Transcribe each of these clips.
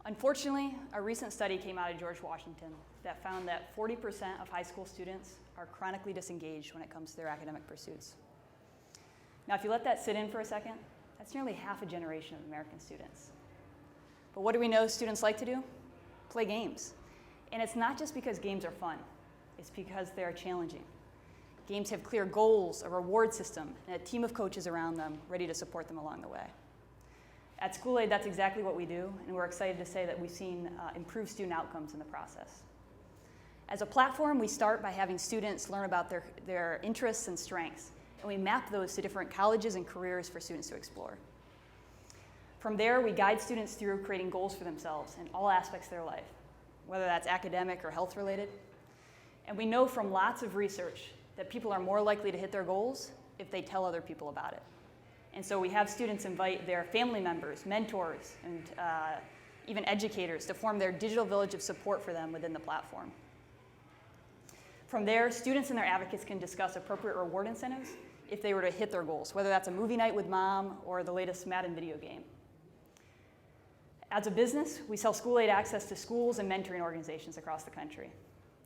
Unfortunately, a recent study came out of George Washington that found that 40% of high school students are chronically disengaged when it comes to their academic pursuits. Now, if you let that sit in for a second, that's nearly half a generation of American students. But what do we know students like to do? Play games. And it's not just because games are fun, it's because they're challenging. Games have clear goals, a reward system, and a team of coaches around them ready to support them along the way. At Skool Aide, that's exactly what we do, and we're excited to say that we've seen improved student outcomes in the process. As a platform, we start by having students learn about their interests and strengths, and we map those to different colleges and careers for students to explore. From there, we guide students through creating goals for themselves in all aspects of their life, whether that's academic or health related. And we know from lots of research that people are more likely to hit their goals if they tell other people about it. And so we have students invite their family members, mentors, and even educators to form their digital village of support for them within the platform. From there, students and their advocates can discuss appropriate reward incentives if they were to hit their goals, whether that's a movie night with mom or the latest Madden video game. As a business, we sell Skool Aide access to schools and mentoring organizations across the country.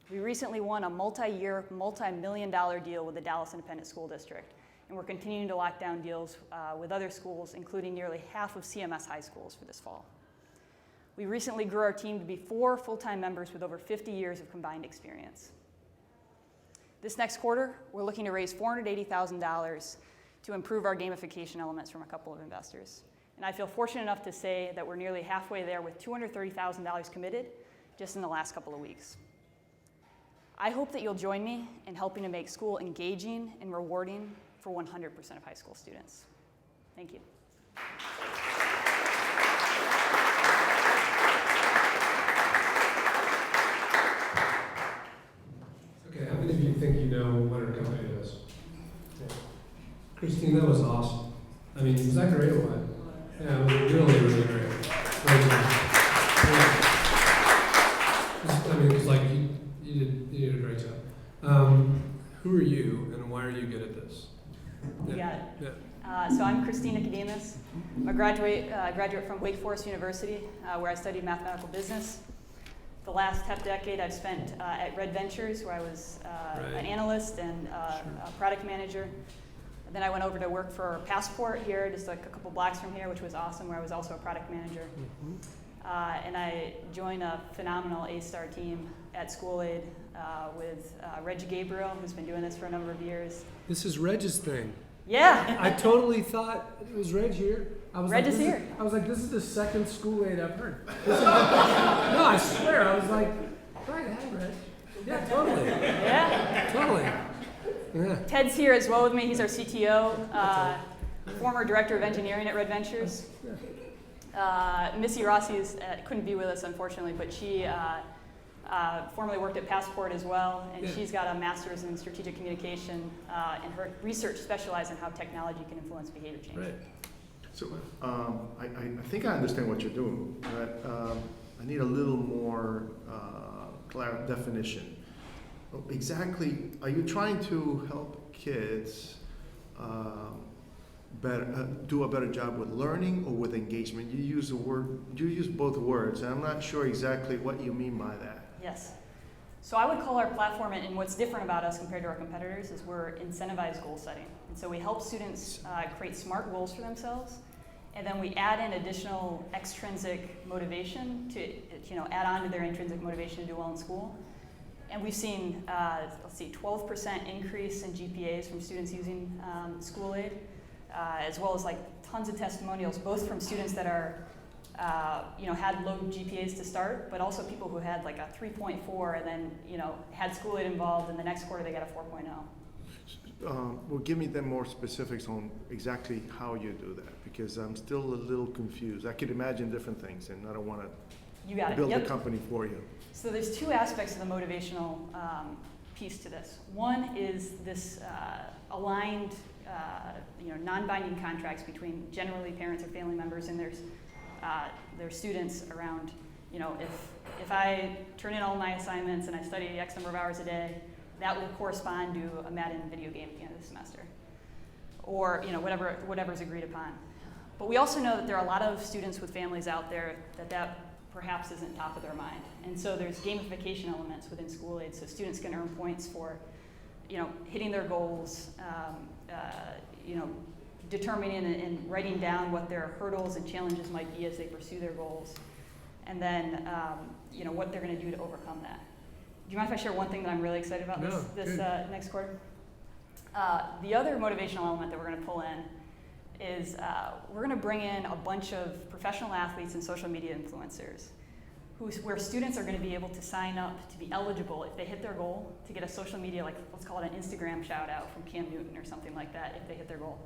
We recently won a multi-year, multi-million-dollar deal with the Dallas Independent School District, and we're continuing to lock down deals with other schools, including nearly half of CMS high schools for this fall. We recently grew our team to be 4 full-time members with over 50 years of combined experience. This next quarter, we're looking to raise $480,000 to improve our gamification elements from a couple of investors. And I feel fortunate enough to say that we're nearly halfway there with $230,000 committed just in the last couple of weeks. I hope that you'll join me in helping to make school engaging and rewarding for 100% of high school students. Thank you. Okay, how many of you think you know what our company does? Yeah. Christine, that was awesome. I mean, was that great or what? Yeah, it was really, really great. I mean, it's like you did a great job. Who are you and why are you good at this? You got it. Yeah. So I'm Christine Nicodemus. I'm a graduate from Wake Forest University, where I studied mathematical business. The last half decade I've spent at Red Ventures, where I was an analyst and a product manager. And then I went over to work for Passport here, just like a couple blocks from here, which was awesome, where I was also a product manager. And I joined a phenomenal A-star team at Skool Aide with Reg Gabriel, who's been doing this for a number of years. This is Reg's thing. Yeah. I totally thought it was Reg here. Reg is here. I was like, this is the second Skool Aide I've heard. No, I swear. I was like, right ahead, Reg. Yeah, totally. Yeah. Totally. Yeah. Ted's here as well with me. He's our CTO, former director of engineering at Red Ventures. Missy Rossi couldn't be with us, unfortunately, but she formerly worked at Passport as well, and she's got a master's in strategic communication, and her research specializes in how technology can influence behavior change. Right. So I think I understand what you're doing, but I need a little more definition. Exactly, are you trying to help kids do a better job with learning or with engagement? You use both words, and I'm not sure exactly what you mean by that. Yes. So I would call our platform, and what's different about us compared to our competitors is we're incentivized goal setting. And so we help students create smart goals for themselves, and then we add in additional extrinsic motivation to add on to their intrinsic motivation to do well in school. And we've seen, 12% increase in GPAs from students using Skool Aide, as well as tons of testimonials, both from students that are, had low GPAs to start, but also people who had like a 3.4 and then, had Skool Aide involved, and the next quarter they got a 4.0. Well, give me then more specifics on exactly how you do that, because I'm still a little confused. I could imagine different things, and I don't want to build a company for you. So there's 2 aspects of the motivational piece to this. One is this aligned, non-binding contracts between generally parents or family members and their students around, if I turn in all my assignments and I study X number of hours a day, that will correspond to a Madden video game at the end of the semester, or whatever's agreed upon. But we also know that there are a lot of students with families out there that perhaps isn't top of their mind. And so there's gamification elements within Skool Aide, so students can earn points for, hitting their goals, determining and writing down what their hurdles and challenges might be as they pursue their goals, and then what they're going to do to overcome that. Do you mind if I share one thing that I'm really excited about this next quarter? The other motivational element that we're going to pull in is we're going to bring in a bunch of professional athletes and social media influencers where students are going to be able to sign up to be eligible if they hit their goal to get a social media, like let's call it an Instagram shout out from Cam Newton or something like that if they hit their goal,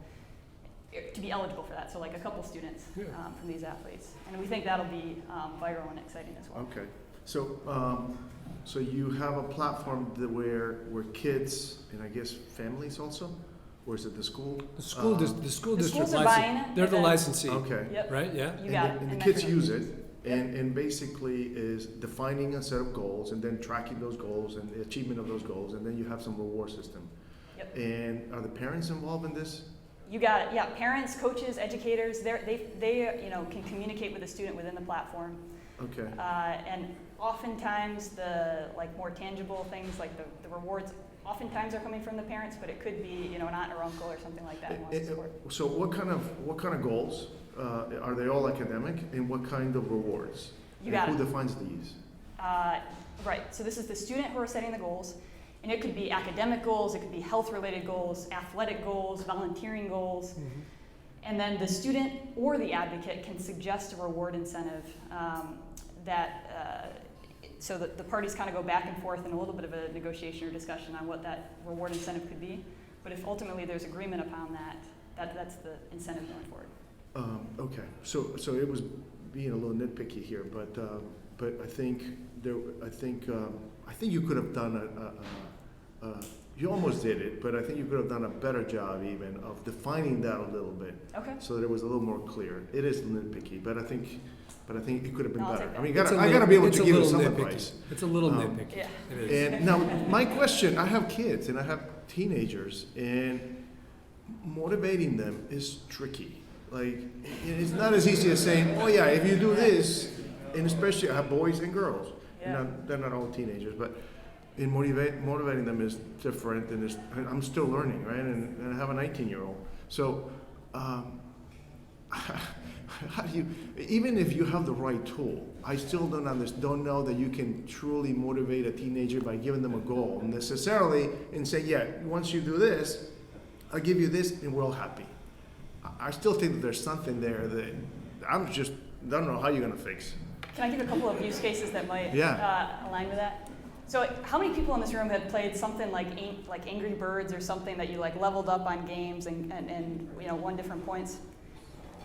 to be eligible for that. So like a couple students from these athletes. And we think that'll be viral and exciting as well. Okay. So you have a platform where kids and I guess families also? Or is it the school? The school district buying. They're the licensee. Okay. Yep. Right? Yeah. You got it. And the kids use it and basically is defining a set of goals and then tracking those goals and the achievement of those goals, and then you have some reward system. Yep. And are the parents involved in this? You got it. Yeah, parents, coaches, educators, they can communicate with the student within the platform. Okay. And oftentimes the more tangible things like the rewards oftentimes are coming from the parents, but it could be an aunt or uncle or something like that who wants to support. So what kind of goals are they all academic, and what kind of rewards? You got it. Who defines these? Right. So this is the student who are setting the goals, and it could be academic goals, it could be health-related goals, athletic goals, volunteering goals. Mm-hmm. And then the student or the advocate can suggest a reward incentive so that the parties kind of go back and forth in a little bit of a negotiation or discussion on what that reward incentive could be. But if ultimately there's agreement upon that's the incentive going forward. Okay. So it was being a little nitpicky here, but I think you could have done you almost did it, but I think you could have done a better job even of defining that a little bit. Okay. So that it was a little more clear. It is nitpicky, but I think it could have been better. I mean, I gotta be able to give you some nitpicky. advice. It's a little nitpicky. Yeah. It is. And now, my question, I have kids and I have teenagers, and motivating them is tricky. Like, it's not as easy as saying, oh yeah, if you do this, and especially I have boys and girls. Yeah. They're not all teenagers, but in motivating them is different, and I'm still learning, right? And I have a 19-year-old. So, how do you, even if you have the right tool, I still don't know that you can truly motivate a teenager by giving them a goal necessarily and say, yeah, once you do this, I'll give you this and we're all happy. I still think that there's something there that don't know how you're going to fix. Can I give a couple of use cases that might align with that? So how many people in this room have played something like Angry Birds or something that you leveled up on games and won different points?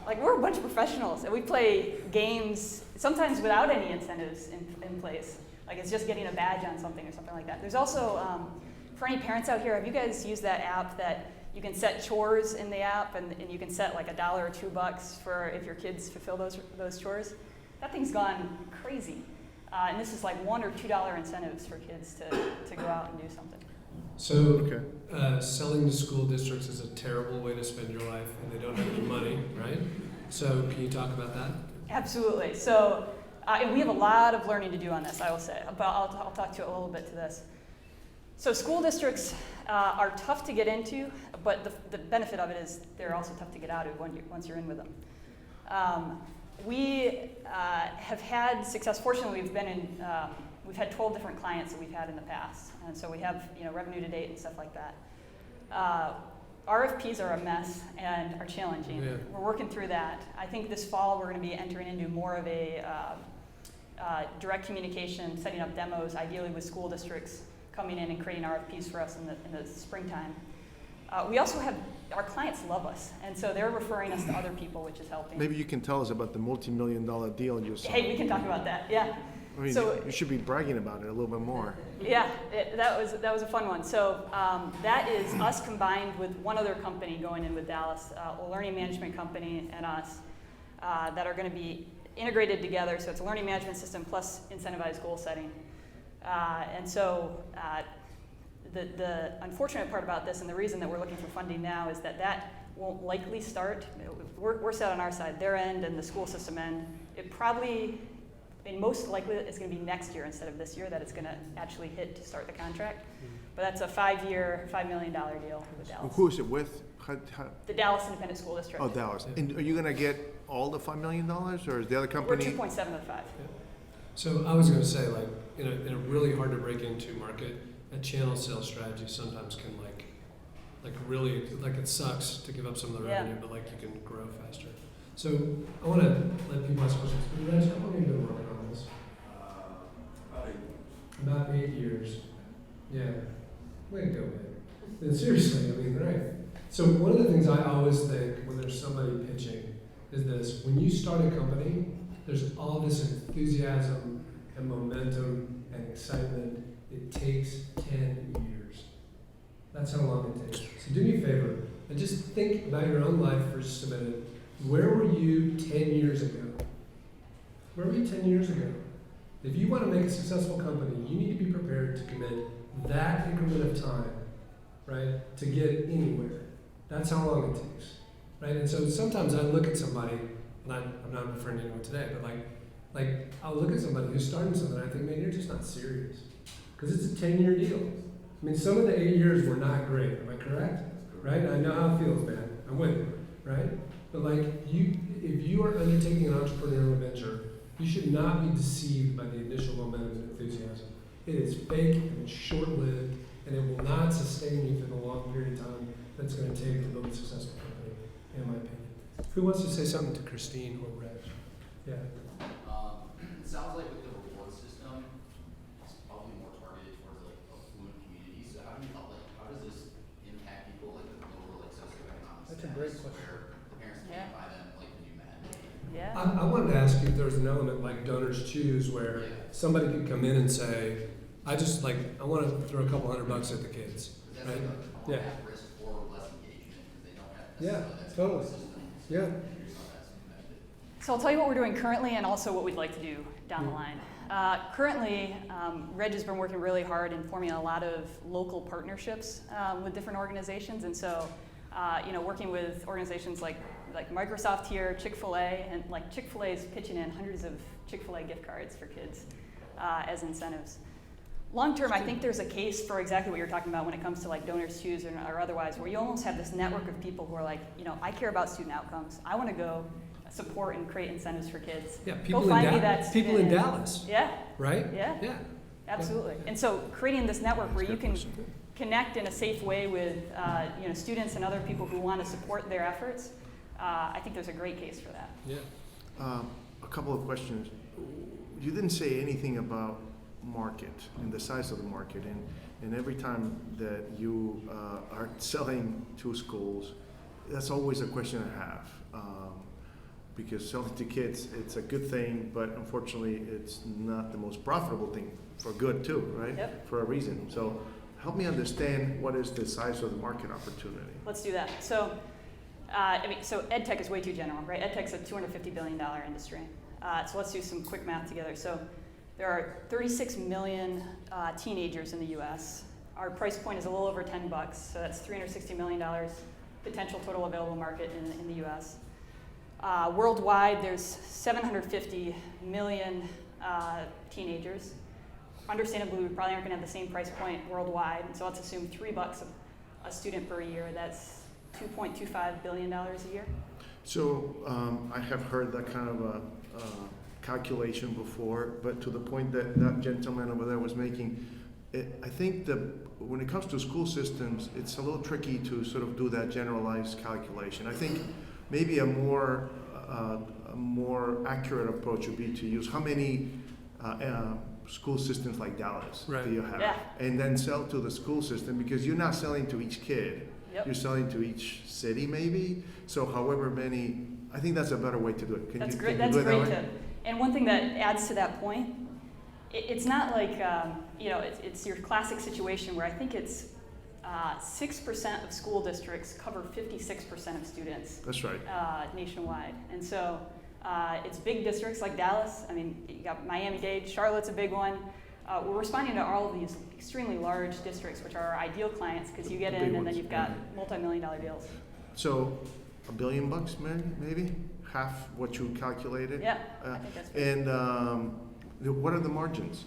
We're a bunch of professionals and we play games sometimes without any incentives in place. It's just getting a badge on something or something like that. There's also, for any parents out here, have you guys used that app that you can set chores in the app and you can set $1 or $2 for if your kids fulfill those chores? That thing's gone crazy. And this is $1 or $2 incentives for kids to go out and do something. So selling to school districts is a terrible way to spend your life, and they don't have any money, right? So can you talk about that? Absolutely. So and we have a lot of learning to do on this, I will say, but I'll talk to you a little bit to this. So school districts are tough to get into, but the benefit of it is they're also tough to get out of once you're in with them. We have had success. Fortunately, we've had 12 different clients that we've had in the past, and so we have revenue to date and stuff like that. RFPs are a mess and are challenging. Yeah. We're working through that. I think this fall we're going to be entering into more of a direct communication, setting up demos, ideally with school districts coming in and creating RFPs for us in the springtime. We also have, our clients love us, and so they're referring us to other people, which is helping. Maybe you can tell us about the multi-million-dollar deal you saw. Hey, we can talk about that, yeah. I mean, so, you should be bragging about it a little bit more. Yeah, that was a fun one. So that is us combined with one other company going in with Dallas, a learning management company and us, that are going to be integrated together. So it's a learning management system plus incentivized goal setting. And so the unfortunate part about this, and the reason that we're looking for funding now, is that won't likely start. We're set on our side, their end and the school system end. It probably, I mean, most likely it's going to be next year instead of this year that it's going to actually hit to start the contract. But that's a 5-year, $5 million deal with Dallas. Who is it with? The Dallas Independent School District. Oh, Dallas. And are you gonna get all the $5 million, or is the other We're company? 2.7 of 5. So I was going to say, like, in a really hard to break into market, a channel sales strategy sometimes can like really, like, it sucks to give up some of the Yeah. revenue, but like you can grow faster. So I want to let people ask questions. Reg, how long have you been working on this? About 8 years. Yeah. Way to go, man. And seriously, I mean, right. So one of the things I always think when there's somebody pitching is this: when you start a company, there's all this enthusiasm and momentum and excitement. It takes 10 years. That's how long it takes. So do me a favor and just think about your own life for just a minute. Where were you 10 years ago? Where were you 10 years ago? If you want to make a successful company, you need to be prepared to commit that increment of time, right, to get anywhere. That's how long it takes, right? And so sometimes I look at somebody, and I'm not referring to anyone today, but like I'll look at somebody who's starting something, and I think, man, you're just not serious, because it's a 10-year deal. I mean, some of the 8 years were not great. Am I correct? Right? I know how it feels, man. I'm with you, right? But like if you are undertaking an entrepreneurial venture, you should not be deceived by the initial momentum and enthusiasm. It is fake and it's short-lived, and it will not sustain you for the long period of time that's going to take to build a successful company, in my opinion. Who wants to say something to Christine or Reg? Yeah. It sounds like with the reward system, it's probably more targeted towards like affluent communities. So how do you help? Like, how does this impact people like with lower like socioeconomic That's a status, great question. where the parents Yeah. can't buy them like the new Manhattan? Yeah. I wanted to ask you if there was an element like Donors Choose where somebody could come in and say, I want to throw a couple $100 at the kids. Because that's Right? like a more Yeah. at risk for less engagement because they don't have Yeah, necessarily that totally. system. Yeah. Here's how that's impacted. So I'll tell you what we're doing currently and also what we'd like to do down the line. Currently, Reg has been working really hard in forming a lot of local partnerships with different organizations. And so, working with organizations like Microsoft here, Chick-fil-A, and like Chick-fil-A is pitching in hundreds of Chick-fil-A gift cards for kids as incentives. Long term, I think there's a case for exactly what you're talking about when it comes to like Donors Choose or otherwise, where you almost have this network of people who are like, I care about student outcomes. I want to go support and create incentives for kids. Yeah, Go find me that people in student. Dallas, Yeah, right? yeah, Yeah. absolutely. And so creating this network where you can connect in a safe way with students and other people who want to support their efforts, I think there's a great case for that. Yeah. A couple of questions. You didn't say anything about market and the size of the market, and every time that you are selling to schools, that's always a question I have. Because selling to kids, it's a good thing, but unfortunately, it's not the most profitable thing for good too, right? Yep. For a reason. So help me understand what is the size of the market opportunity. Let's do that. So, so EdTech is way too general, right? EdTech's a $250 billion industry. So let's do some quick math together. So there are 36 million teenagers in the U.S. Our price point is a little over $10, so that's $360 million potential total available market in the U.S. Worldwide, there's 750 million teenagers. Understandably, we probably aren't going to have the same price point worldwide, and so let's assume $3 a student per year. That's $2.25 billion a year. So I have heard that kind of a calculation before, but to the point that that gentleman over there was making, I think that when it comes to school systems, it's a little tricky to sort of do that generalized calculation. I think maybe a more accurate approach would be to use how many school systems like Dallas do you have, Yeah. and then sell to the school system, because you're not selling to each kid. Yep. You're selling to each city, maybe. So, however many, I think that's a better way to do it. That's Can great. you That's do it that great way? tip. And one thing that adds to that point, it's not like it's your classic situation where I think it's 6% of school districts cover 56% of students. That's right. Nationwide, and so it's big districts like Dallas. I mean, you got Miami-Dade, Charlotte's a big one. We're responding to all of these extremely large districts, which are our ideal clients, because you get The in big and then ones, you've got yeah. multi-million-dollar deals. So, $1 billion, maybe half what you calculated. Yeah, I think that's fair. And what are the margins?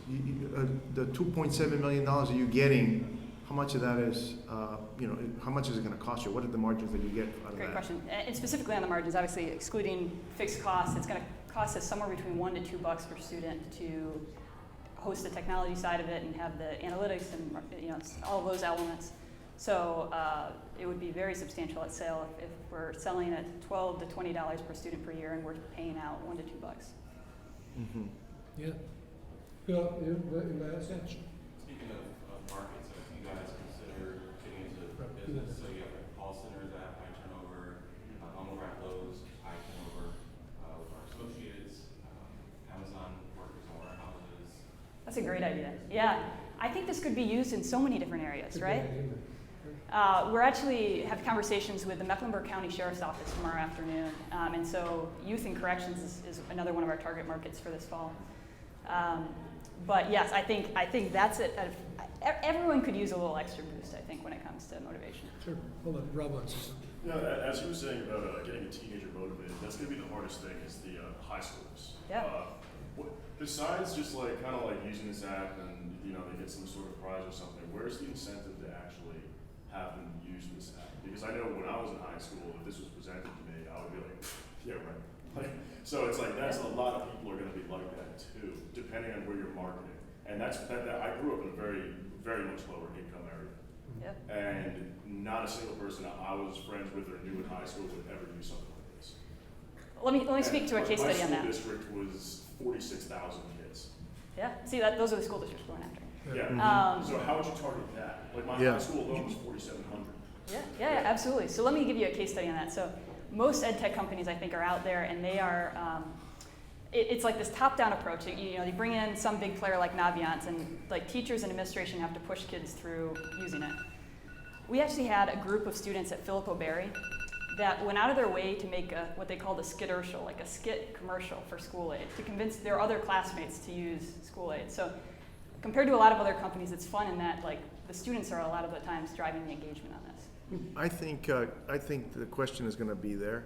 The $2.7 million that you're getting, how much of that is, how much is it going to cost you? What are the margins that you get out of Great that? question. And specifically on the margins, obviously excluding fixed costs, it's going to cost us somewhere between $1 to $2 per student to host the technology side of it and have the analytics and all of those elements. So it would be very substantial at sale if we're selling at $12 to $20 per student per year and we're paying out $1 to $2. Mm-hmm. Yeah. Well, yeah. Speaking of markets, have you guys considered getting into business? So you have like call centers that high turnover, home at Lowe's, high turnover with our associates, Amazon workers in warehouses. That's a great idea. Yeah, I think this could be used in so many different areas, right? We're actually have conversations with the Mecklenburg County Sheriff's Office tomorrow afternoon, and so youth and corrections is another one of our target markets for this fall. But yes, I think that's it. Everyone could use a little extra boost, I think, when it comes to motivation. Sure. Hold on, Rob wants to say something. Yeah, as you were saying about getting a teenager motivated, that's going to be the hardest thing is the high schoolers. Yeah. Besides just like kind of like using this app and they get some sort of prize or something, where's the incentive to actually have them use this app? Because I know when I was in high school, if this was presented to me, I would be like, yeah, right. Like, so it's like that's a lot of people are going to be like that too, depending on where you're marketing. And that I grew up in a very, very much lower income area. Yeah. And not a single person I was friends with or knew in high school would ever do something like this. Let me speak to a case study on that. My school district was 46,000 kids. Yeah. See, those are the school districts we're going after. Yeah. So how would you target that? Like my high school alone was 4,700. Yeah, absolutely. So let me give you a case study on that. So most ed tech companies, I think, are out there, and they are. It's like this top-down approach. They bring in some big player like Naviance, and like teachers and administration have to push kids through using it. We actually had a group of students at Philip O'Berry that went out of their way to make what they called a skittertial, like a skit commercial for School Aide, to convince their other classmates to use School Aide. So compared to a lot of other companies, it's fun in that like the students are a lot of the times driving the engagement on this. I think the question is going to be there.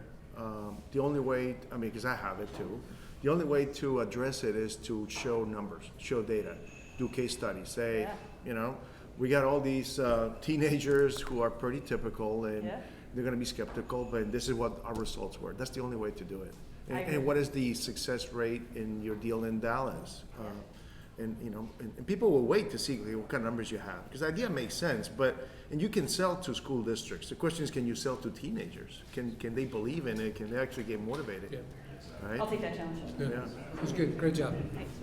The only way, because I have it too, the only way to address it is to show numbers, show data, do case studies, say, we got all these teenagers who are pretty typical and they're going to be skeptical, but this is what our results were. That's the only way to do it. And what is the success rate in your deal in Dallas? And people will wait to see what kind of numbers you have, because the idea makes sense. And you can sell to school districts. The question is, can you sell to teenagers? Can they believe in it? Can they actually get motivated? Yeah. Right? I'll take that challenge. Yeah. It was good. Great job. Thanks.